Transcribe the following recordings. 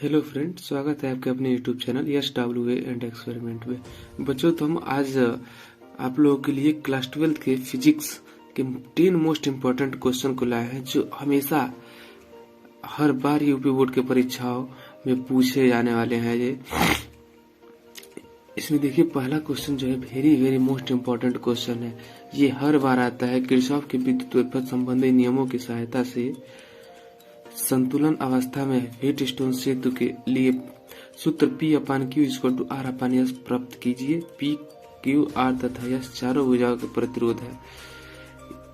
Hello friend, स्वागत है आपके अपने YouTube channel yes W A and experiment में। बच्चों, तो हम आज आप लोगों के लिए क्लास 12 के फिजिक्स के 10 मोस्ट इम्पोर्टेंट क्वेश्चन को लाए हैं, जो हमेशा हर बार यूपी बोर्ड के परीक्षाओं में पूछे जाने वाले हैं। ये इसमें देखिए, पहला क्वेश्चन जो है very very most important question है। ये हर बार आता है। किरचॉफ के विद्युत विभव संबंधी नियमों की सहायता से संतुलन अवस्था में हीट स्टोन सेतु के लिए सूत्र P upon Q equal to R upon S प्राप्त कीजिए। P, Q, R तथा यस चारों भुजाओं के प्रतिरोध है।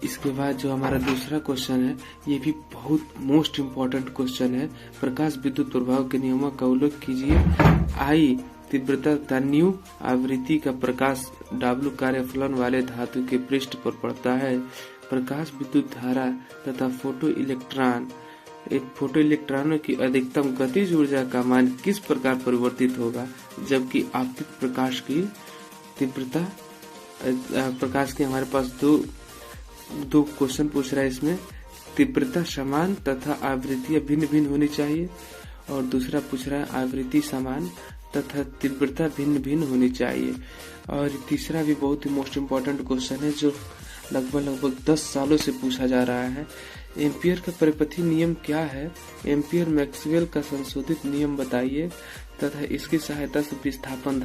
इसके बाद जो हमारा दूसरा क्वेश्चन है, ये भी बहुत मोस्ट इम्पोर्टेंट क्वेश्चन है। प्रकाश विद्युत प्रभाव के नियमों का उल्लेख कीजिए। I तीव्रता तथा न्यू आवृत्ति का प्रकाश W कार्यफलन वाले धातु के पृष्ठ पर पड़ता है। प्रकाश विद्युत धारा तथा फोटो इलेक्ट्रॉनों की अधिकतम गतिज ऊर्जा का मान किस प्रकार परिवर्तित होगा, जबकि आपतित प्रकाश की तीव्रता प्रकाश के हमारे पास दो क्वेश्चन पूछ रहा है। इसमें तीव्रता समान तथा आवृत्तियां भिन्न भिन्न होनी चाहिए, और दूसरा पूछ रहा है आवृत्ति समान तथा तीव्रता भिन्न भिन्न होनी चाहिए। और तीसरा भी बहुत ही मोस्ट इम्पोर्टेंट क्वेश्चन है, जो लगभग 10 सालों से पूछा जा रहा है। एम्पियर का परिपथी नियम क्या है? एम्पियर मैक्सवेल का संशोधित नियम बताइए तथा इसकी सहायता से विस्थापन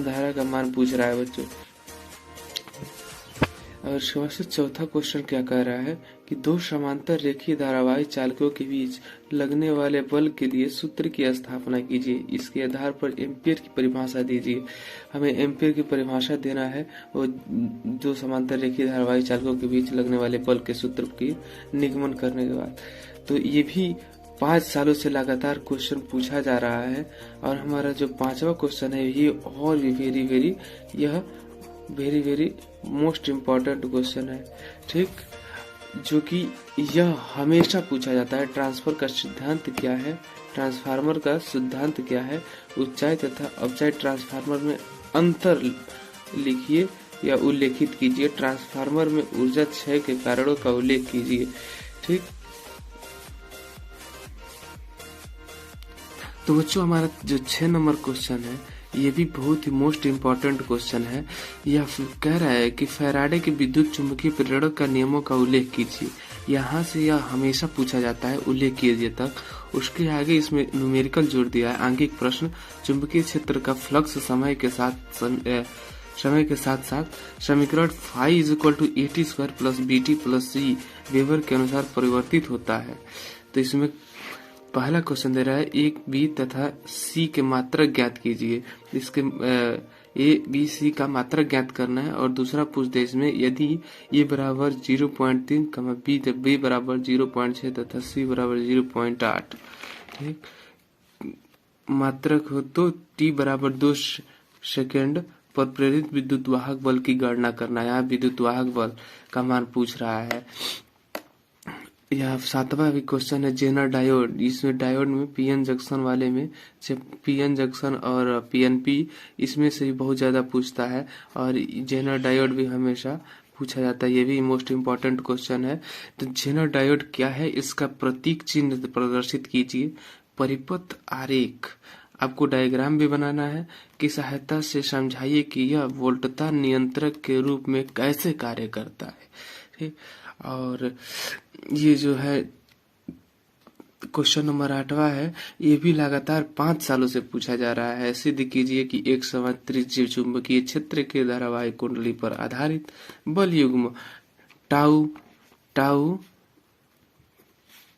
धारा का मान पूछ रहा है बच्चों। और सबसे चौथा क्वेश्चन क्या कह रहा है कि दो समांतर रेखीय धारावाही चालकों के बीच लगने वाले बल के लिए सूत्र की स्थापना कीजिए। इसके आधार पर एम्पियर की परिभाषा दीजिए। हमें एम्पियर की परिभाषा देना है, वो दो समांतर रेखीय धारावाही चालकों के बीच लगने वाले बल के सूत्र की निगमन करने के बाद। तो ये भी 5 सालों से लगातार क्वेश्चन पूछा जा रहा है। और हमारा जो 5वां क्वेश्चन है, ये और भी very very most important question है, ठीक, जो कि यह हमेशा पूछा जाता है। ट्रांसफर का सिद्धांत क्या है? ट्रांसफार्मर का सिद्धांत क्या है? ऊंचाई तथा अवचाई ट्रांसफार्मर में अंतर लिखिए या उल्लेखित कीजिए। ट्रांसफार्मर में ऊर्जा क्षय के कारणों का उल्लेख कीजिए, ठीक। तो बच्चों, हमारा जो 6 नंबर क्वेश्चन है, ये भी बहुत ही मोस्ट इम्पोर्टेंट क्वेश्चन है। यह कह रहा है कि फैराडे के विद्युत चुंबकीय प्रेरण का नियमों का उल्लेख कीजिए। यहाँ से यह हमेशा पूछा जाता है, उल्लेख कीजिए तक। उसके आगे इसमें न्यूमेरिकल जोड़ दिया है। आंगिक प्रश्न, चुंबकीय क्षेत्र का फ्लक्स समय के साथ साथ समीकरण phi equal to AT² plus BT plus C weber के अनुसार परिवर्तित होता है। तो इसमें पहला क्वेश्चन दे रहा है एक बी तथा सी के मात्रक ज्ञात कीजिए। इसके ए बी सी का मात्रक ज्ञात करना है। और दूसरा पूछ दे इसमें, यदि ए बराबर 0.3, बी बराबर 0.6 तथा सी बराबर 0.8, ठीक, मात्रक हो तो टी बराबर 2 सेकेंड पर प्रेरित विद्युत वाहक बल की गणना करना है। यहाँ विद्युत वाहक बल का मान पूछ रहा है। यह 7वां भी क्वेश्चन है, जेनर डायोड। इसमें डायोड में पीएन जंक्शन वाले में पीएन जंक्शन और पीएनपी, इसमें से ही बहुत ज्यादा पूछता है। और जेनर डायोड भी हमेशा पूछा जाता है। ये भी मोस्ट इम्पोर्टेंट क्वेश्चन है। तो जेनर डायोड क्या है, इसका प्रतीक चिन्ह प्रदर्शित कीजिए। परिपथ आरेख, आपको डायग्राम भी बनाना है, की सहायता से समझाइए कि यह वोल्टता नियंत्रक के रूप में कैसे कार्य करता है, ठीक। और ये जो है क्वेश्चन नंबर 8वां है, ये भी लगातार 5 सालों से पूछा जा रहा है। सिद्ध कीजिए कि एक समांतरित चुंबकीय क्षेत्र के धारावाही कुंडली पर आधारित बल युग्म tau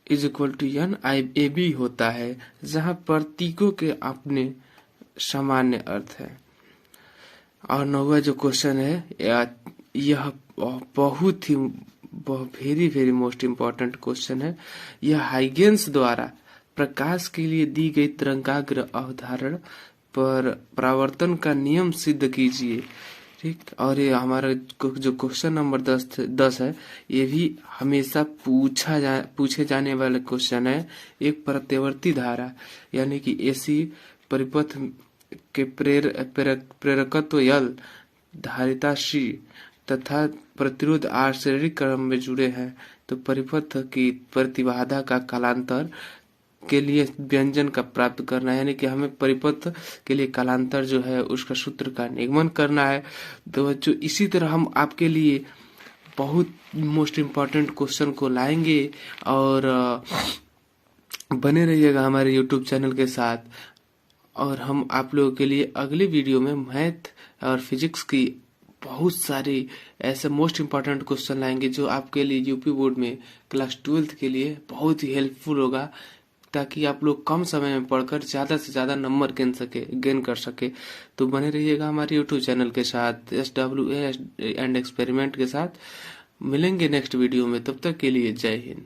is equal to NIAB होता है, जहां प्रतीकों के अपने सामान्य अर्थ है। और 9वां जो क्वेश्चन है, यह बहुत ही very very most important question है। यह हाइगेंस द्वारा प्रकाश के लिए दी गई तरंगाग्र अवधारण पर परावर्तन का नियम सिद्ध कीजिए, ठीक। और ये हमारा जो क्वेश्चन नंबर 10 है, ये भी हमेशा पूछे जाने वाला क्वेश्चन है। एक प्रत्यावर्ती धारा यानी कि AC परिपथ के प्रेरकत्व L, धारिता C तथा प्रतिरोध R श्रेणी क्रम में जुड़े हैं, तो परिपथ की प्रतिबाधा का कालांतर के लिए व्यंजन का प्राप्त करना है, यानी कि हमें परिपथ के लिए कालांतर जो है उसका सूत्र का निगमन करना है। तो बच्चों इसी तरह हम आपके लिए बहुत मोस्ट इम्पॉर्टेंट क्वेश्चन को लाएंगे और बने रहिएगा हमारे यूट्यूब चैनल के साथ। और हम आप लोगों के लिए अगले वीडियो में मैथ और फिजिक्स की बहुत सारी ऐसे मोस्ट इम्पॉर्टेंट क्वेश्चन लाएंगे जो आपके लिए यूपी बोर्ड में क्लास 12th के लिए बहुत ही हेल्पफुल होगा, ताकि आप लोग कम समय में पढ़कर ज़्यादा से ज़्यादा नंबर गेन कर सके। तो बने रहिएगा हमारे यूट्यूब चैनल के साथ SWA एंड एक्सपेरिमेंट के साथ। मिलेंगे नेक्स्ट वीडियो में, तब तक के लिए जय हिंद।